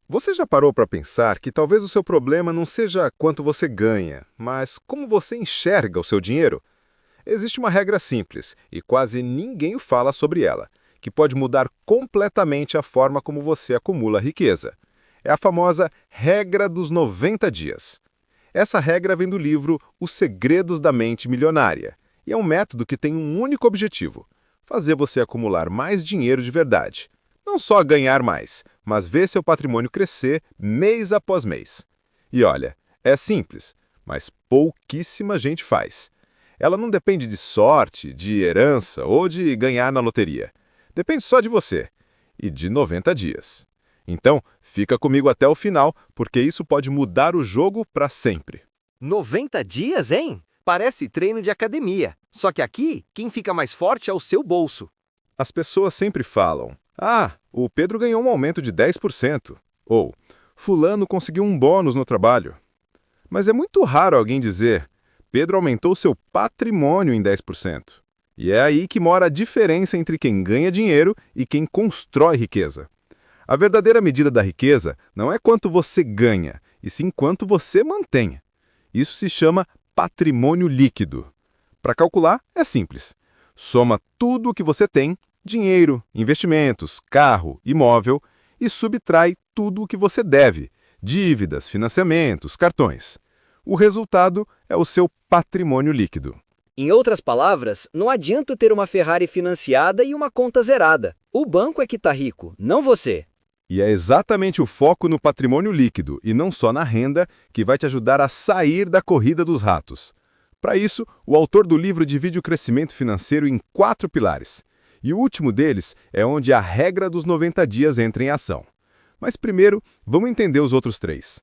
Você já parou para pensar que talvez o seu problema não seja quanto você ganha, mas como você enxerga o seu dinheiro? Existe uma regra simples, e quase ninguém fala sobre ela, que pode mudar completamente a forma como você acumula riqueza. É a famosa regra dos 90 dias. Essa regra vem do livro Os Segredos da Mente Milionária, e é um método que tem um único objetivo: fazer você acumular mais dinheiro de verdade. Não só ganhar mais, mas ver seu patrimônio crescer mês após mês. E olha, é simples, mas pouquíssima gente faz. Ela não depende de sorte, de herança ou de ganhar na loteria. Depende só de você e de 90 dias. Então, fica comigo até o final, porque isso pode mudar o jogo para sempre. 90 dias, hein? Parece treino de academia. Só que aqui, quem fica mais forte é o seu bolso. As pessoas sempre falam: "Ah, o Pedro ganhou um aumento de 10%", ou "Fulano conseguiu um bônus no trabalho". Mas é muito raro alguém dizer: "Pedro aumentou seu patrimônio em 10%". E é aí que mora a diferença entre quem ganha dinheiro e quem constrói riqueza. A verdadeira medida da riqueza não é quanto você ganha, e sim quanto você mantém. Isso se chama patrimônio líquido. Para calcular, é simples. Soma tudo o que você tem, dinheiro, investimentos, carro, imóvel, e subtrai tudo o que você deve, dívidas, financiamentos, cartões. O resultado é o seu patrimônio líquido. Em outras palavras, não adianta ter uma Ferrari financiada e uma conta zerada. O banco é que tá rico, não você. E é exatamente o foco no patrimônio líquido, e não só na renda, que vai te ajudar a sair da corrida dos ratos. Para isso, o autor do livro divide o crescimento financeiro em 4 pilares. E o último deles é onde a regra dos 90 dias entra em ação. Mas primeiro, vamos entender os outros 3.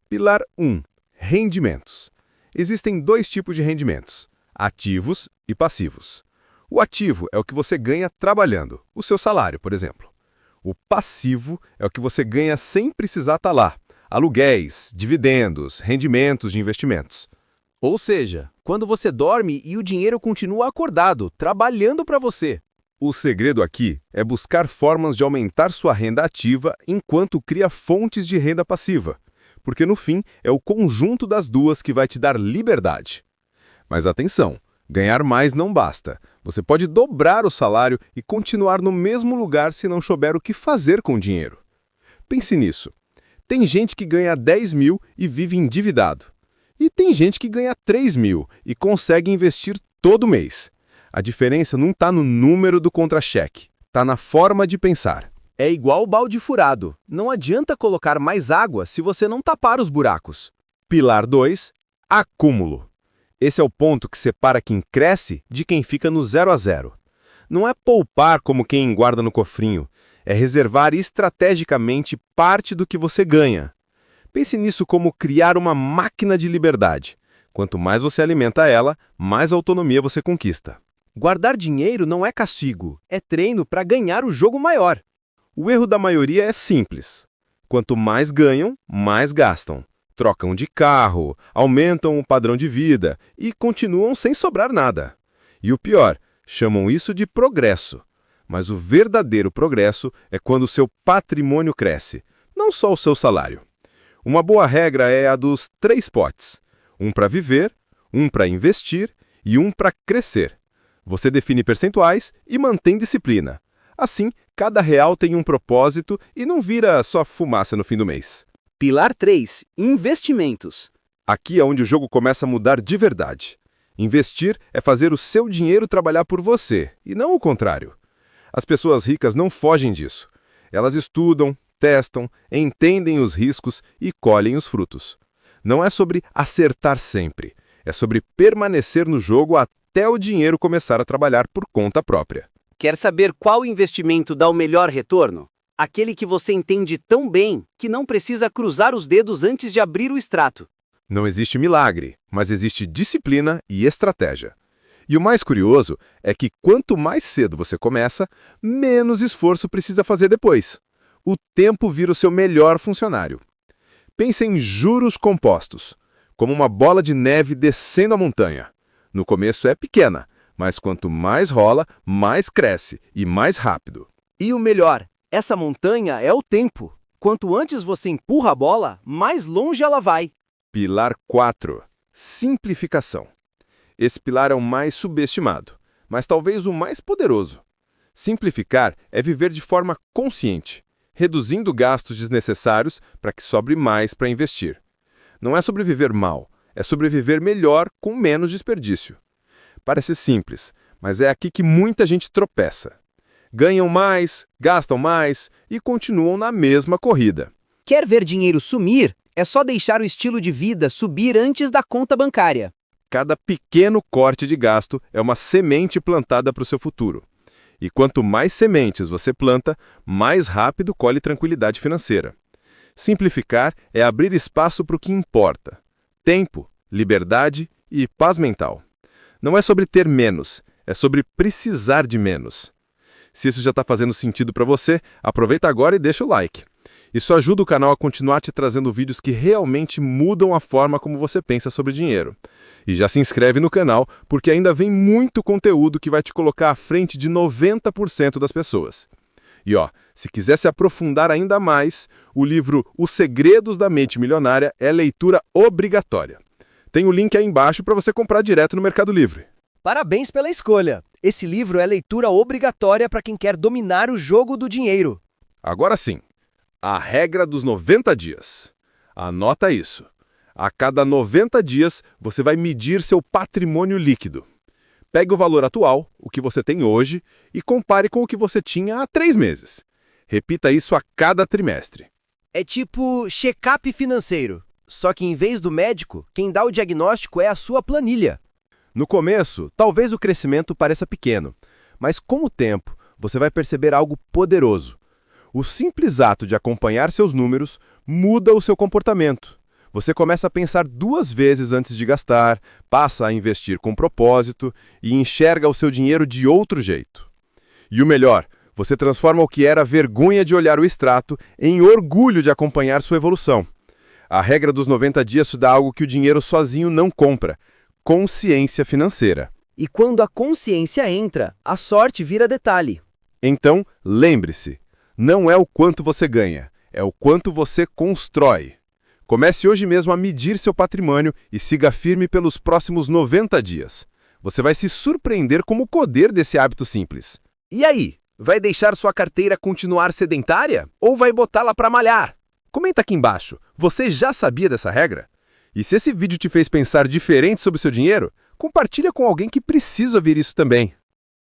Pilar 1. Rendimentos. Existem 2 tipos de rendimentos: ativos e passivos. O ativo é o que você ganha trabalhando, o seu salário, por exemplo. O passivo é o que você ganha sem precisar estar lá: aluguéis, dividendos, rendimentos de investimentos. Ou seja, quando você dorme e o dinheiro continua acordado, trabalhando para você. O segredo aqui é buscar formas de aumentar sua renda ativa enquanto cria fontes de renda passiva, porque no fim é o conjunto das duas que vai te dar liberdade. Mas atenção, ganhar mais não basta. Você pode dobrar o salário e continuar no mesmo lugar se não souber o que fazer com o dinheiro. Pense nisso. Tem gente que ganha 10 mil e vive endividado. E tem gente que ganha 3 mil e consegue investir todo mês. A diferença não está no número do contra-cheque, está na forma de pensar. É igual o balde furado. Não adianta colocar mais água se você não tapar os buracos. Pilar 2. Acúmulo. Esse é o ponto que separa quem cresce de quem fica no 0 a 0. Não é poupar como quem guarda no cofrinho, é reservar estrategicamente parte do que você ganha. Pense nisso como criar uma máquina de liberdade. Quanto mais você alimenta ela, mais autonomia você conquista. Guardar dinheiro não é castigo, é treino para ganhar o jogo maior. O erro da maioria é simples. Quanto mais ganham, mais gastam. Trocam de carro, aumentam o padrão de vida e continuam sem sobrar nada. E o pior, chamam isso de progresso. Mas o verdadeiro progresso é quando o seu patrimônio cresce, não só o seu salário. Uma boa regra é a dos 3 potes: um para viver, um para investir e um para crescer. Você define percentuais e mantém disciplina. Assim, cada real tem um propósito e não vira só fumaça no fim do mês. Pilar 3. Investimentos. Aqui é onde o jogo começa a mudar de verdade. Investir é fazer o seu dinheiro trabalhar por você, e não o contrário. As pessoas ricas não fogem disso. Elas estudam, testam, entendem os riscos e colhem os frutos. Não é sobre acertar sempre, é sobre permanecer no jogo até o dinheiro começar a trabalhar por conta própria. Quer saber qual investimento dá o melhor retorno? Aquele que você entende tão bem que não precisa cruzar os dedos antes de abrir o extrato. Não existe milagre, mas existe disciplina e estratégia. E o mais curioso é que quanto mais cedo você começa, menos esforço precisa fazer depois. O tempo vira o seu melhor funcionário. Pense em juros compostos, como uma bola de neve descendo a montanha. No começo é pequena, mas quanto mais rola, mais cresce e mais rápido. E o melhor, essa montanha é o tempo. Quanto antes você empurra a bola, mais longe ela vai. Pilar 4. Simplificação. Esse pilar é o mais subestimado, mas talvez o mais poderoso. Simplificar é viver de forma consciente, reduzindo gastos desnecessários para que sobre mais para investir. Não é sobreviver mal, é sobreviver melhor com menos desperdício. Parece simples, mas é aqui que muita gente tropeça. Ganham mais, gastam mais e continuam na mesma corrida. Quer ver dinheiro sumir? É só deixar o estilo de vida subir antes da conta bancária. Cada pequeno corte de gasto é uma semente plantada para o seu futuro. E quanto mais sementes você planta, mais rápido colhe tranquilidade financeira. Simplificar é abrir espaço para o que importa: tempo, liberdade e paz mental. Não é sobre ter menos, é sobre precisar de menos. Se isso já está fazendo sentido para você, aproveita agora e deixa o like. Isso ajuda o canal a continuar te trazendo vídeos que realmente mudam a forma como você pensa sobre dinheiro. E já se inscreve no canal, porque ainda vem muito conteúdo que vai te colocar à frente de 90% das pessoas. E se quiser se aprofundar ainda mais, o livro Os Segredos da Mente Milionária é leitura obrigatória. Tem o link aí embaixo para você comprar direto no Mercado Livre. Parabéns pela escolha! Esse livro é leitura obrigatória para quem quer dominar o jogo do dinheiro. Agora sim, a regra dos 90 dias. Anota isso. A cada 90 dias, você vai medir seu patrimônio líquido. Pegue o valor atual, o que você tem hoje, e compare com o que você tinha há 3 meses. Repita isso a cada trimestre. É tipo check-up financeiro. Só que em vez do médico, quem dá o diagnóstico é a sua planilha. No começo, talvez o crescimento pareça pequeno, mas com o tempo, você vai perceber algo poderoso. O simples ato de acompanhar seus números muda o seu comportamento. Você começa a pensar 2 vezes antes de gastar, passa a investir com propósito e enxerga o seu dinheiro de outro jeito. E o melhor, você transforma o que era vergonha de olhar o extrato em orgulho de acompanhar sua evolução. A regra dos 90 dias te dá algo que o dinheiro sozinho não compra: consciência financeira. E quando a consciência entra, a sorte vira detalhe. Então, lembre-se, não é o quanto você ganha, é o quanto você constrói. Comece hoje mesmo a medir seu patrimônio e siga firme pelos próximos 90 dias. Você vai se surpreender com o poder desse hábito simples. E aí, vai deixar sua carteira continuar sedentária ou vai botá-la para malhar? Comenta aqui embaixo, você já sabia dessa regra? E se esse vídeo te fez pensar diferente sobre o seu dinheiro, compartilha com alguém que precisa ouvir isso também.